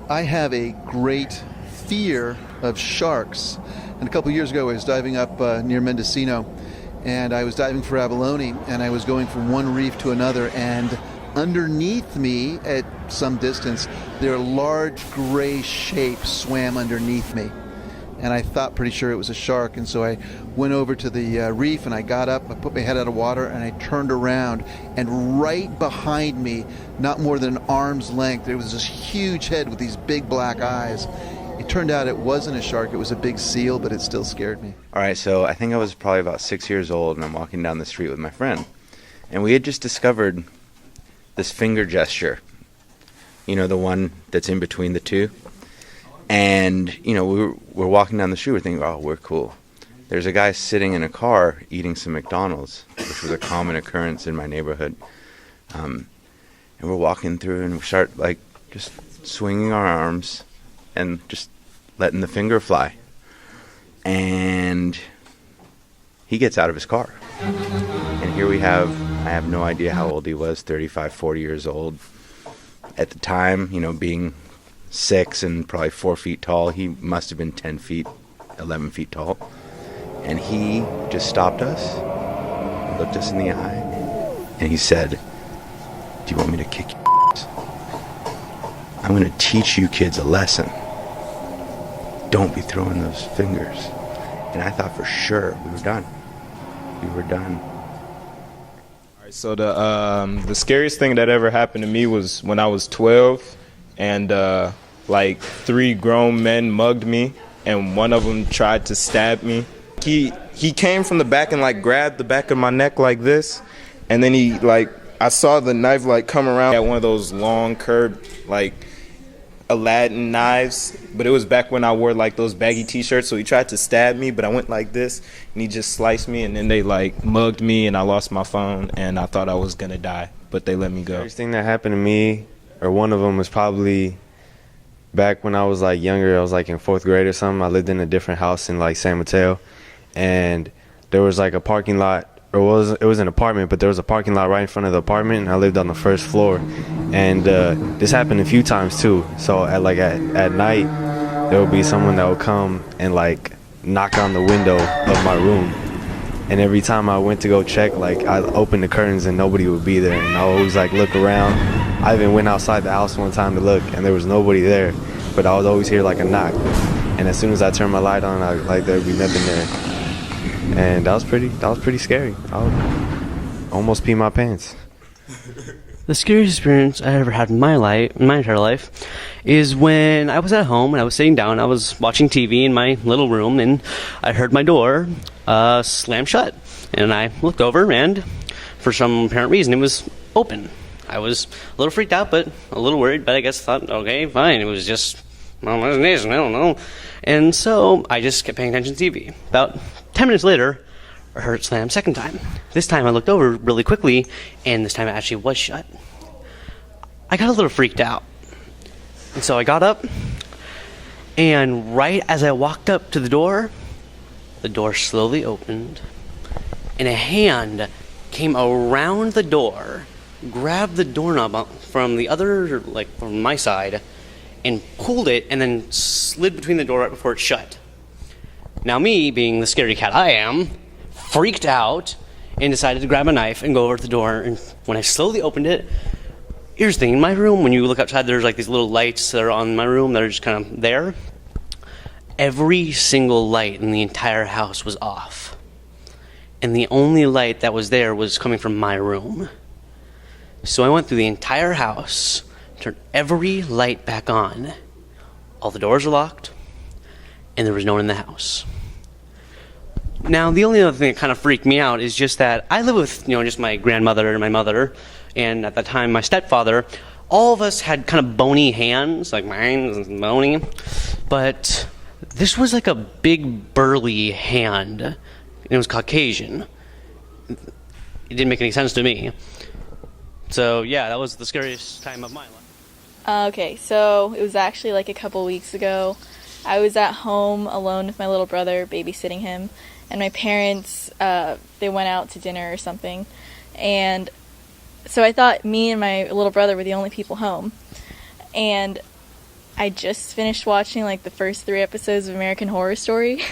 I have a great fear of sharks. And a couple years ago, I was diving up near Mendocino, and I was diving for abalone, and I was going from one reef to another, and underneath me, at some distance, their large gray shape swam underneath me. And I thought pretty sure it was a shark, and so I went over to the reef, and I got up, I put my head out of water, and I turned around, and right behind me, not more than an arm's length, there was this huge head with these big black eyes. It turned out it wasn't a shark, it was a big seal, but it still scared me. All right, so I think I was probably about 6 years old, and I'm walking down the street with my friend. And we had just discovered this finger gesture, you know, the one that's in between the two. And, you know, we're walking down the street, we're thinking, oh, we're cool. There's a guy sitting in a car eating some McDonald's, which was a common occurrence in my neighborhood. And we're walking through, and we start, like, just swinging our arms and just letting the finger fly. And he gets out of his car. And here we have, I have no idea how old he was, 35, 40 years old. At the time, you know, being 6 and probably 4 feet tall, he must have been 10 feet, 11 feet tall. And he just stopped us, looked us in the eye, and he said, "Do you want me to kick your ass? I'm going to teach you kids a lesson. Don't be throwing those fingers." And I thought for sure we were done. We were done. All right, so the scariest thing that ever happened to me was when I was 12, and like 3 grown men mugged me, and one of them tried to stab me. He came from the back and like grabbed the back of my neck like this, and then he like, I saw the knife like come around at one of those long curved like Aladdin knives, but it was back when I wore like those baggy t-shirts, so he tried to stab me, but I went like this and he just sliced me, and then they like mugged me, and I lost my phone, and I thought I was gonna die, but they let me go. The first thing that happened to me, or one of them, was probably back when I was like younger. I was like in 4th grade or something. I lived in a different house in like San Mateo, and there was like a parking lot, or it was an apartment, but there was a parking lot right in front of the apartment, and I lived on the 1st floor. And this happened a few times too. So at night, there would be someone that would come and like knock on the window of my room. And every time I went to go check, like I opened the curtains and nobody would be there. And I always like look around. I even went outside the house one time to look, and there was nobody there, but I would always hear like a knock. And as soon as I turned my light on, there'd be nothing there. And that was pretty scary. I would almost pee my pants. The scariest experience I ever had in my entire life, is when I was at home and I was sitting down. I was watching TV in my little room, and I heard my door slam shut. And I looked over, and for some apparent reason, it was open. I was a little freaked out, but a little worried. But I guess thought, okay, fine. It was just, well, what is it? I don't know. And so I just kept paying attention to TV. About 10 minutes later, I heard it slam second time. This time I looked over really quickly, and this time it actually was shut. I got a little freaked out. And so I got up, and right as I walked up to the door slowly opened, and a hand came around the door, grabbed the doorknob from the other, like from my side, and pulled it, and then slid between the door right before it shut. Now me, being the scaredy cat I am, freaked out and decided to grab a knife and go over to the door. And when I slowly opened it, here's the thing, in my room, when you look outside, there's like these little lights that are on my room that are just kind of there. Every single light in the entire house was off. And the only light that was there was coming from my room. So I went through the entire house, turned every light back on. All the doors were locked, and there was no one in the house. Now, the only other thing that kind of freaked me out is just that I live with, just my grandmother and my mother, and at that time, my stepfather. All of us had kind of bony hands, like mine is bony, but this was like a big, burly hand, and it was Caucasian. It didn't make any sense to me. So, yeah, that was the scariest time of my life. Okay, so it was actually like a couple weeks ago. I was at home alone with my little brother, babysitting him, and my parents, they went out to dinner or something, and so I thought me and my little brother were the only people home, and I just finished watching like the first 3 episodes of American Horror Story.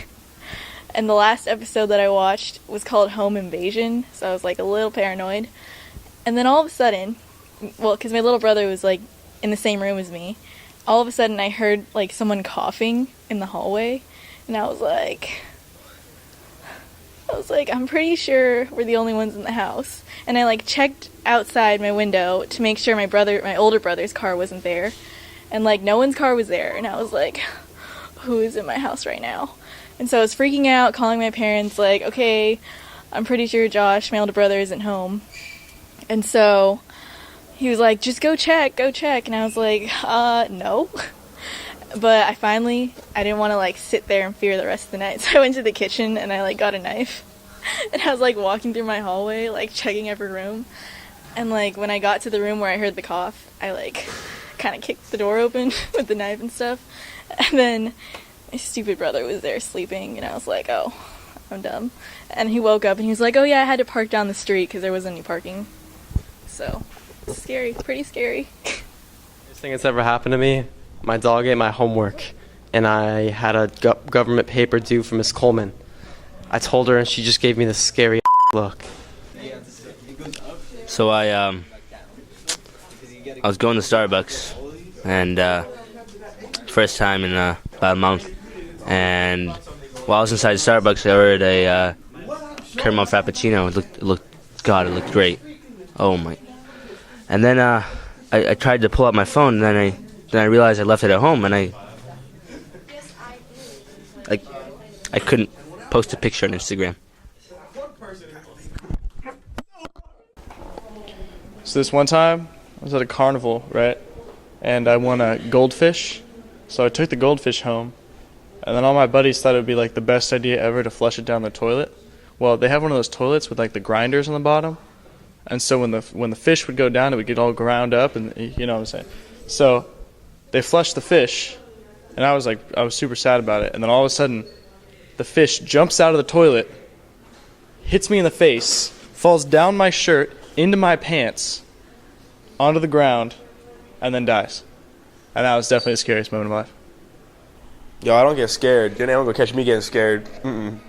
And the last episode that I watched was called Home Invasion, so I was like a little paranoid. And then all of a sudden, well, because my little brother was like in the same room as me, all of a sudden I heard like someone coughing in the hallway, and I was like, I'm pretty sure we're the only ones in the house. And I like checked outside my window to make sure my older brother's car wasn't there, and like no one's car was there, and I was like, who is in my house right now? And so I was freaking out, calling my parents, like, okay, I'm pretty sure Josh, my older brother, isn't home. And so he was like, just go check. And I was like, no. But I didn't want to, like, sit there and fear the rest of the night. So I went to the kitchen and I, like, got a knife. And I was, like, walking through my hallway, like, checking every room. And, like, when I got to the room where I heard the cough, I, like, kind of kicked the door open with the knife and stuff. And then my stupid brother was there sleeping, and I was like, oh, I'm dumb. And he woke up, and he was like, oh, yeah, I had to park down the street because there wasn't any parking. So, it's scary, pretty scary. Worst thing that's ever happened to me, my dog ate my homework, and I had a government paper due from Miss Coleman. I told her, and she just gave me the scary look. So I was going to Starbucks, and first time in about a month, and while I was inside Starbucks, I ordered a caramel frappuccino. It looked great. Oh my! And then I tried to pull out my phone, and then I realized I left it at home, and I couldn't post a picture on Instagram. So this one time, I was at a carnival, right? And I won a goldfish. So I took the goldfish home. And then all my buddies thought it would be like the best idea ever to flush it down the toilet. Well, they have one of those toilets with like the grinders on the bottom. And so when the fish would go down, it would get all ground up, and you know what I'm saying. So they flushed the fish, and I was super sad about it. And then all of a sudden, the fish jumps out of the toilet, hits me in the face, falls down my shirt, into my pants, onto the ground, and then dies. And that was definitely the scariest moment of my life. Yo, I don't get scared. You're never gonna catch me getting scared. Mm-mm.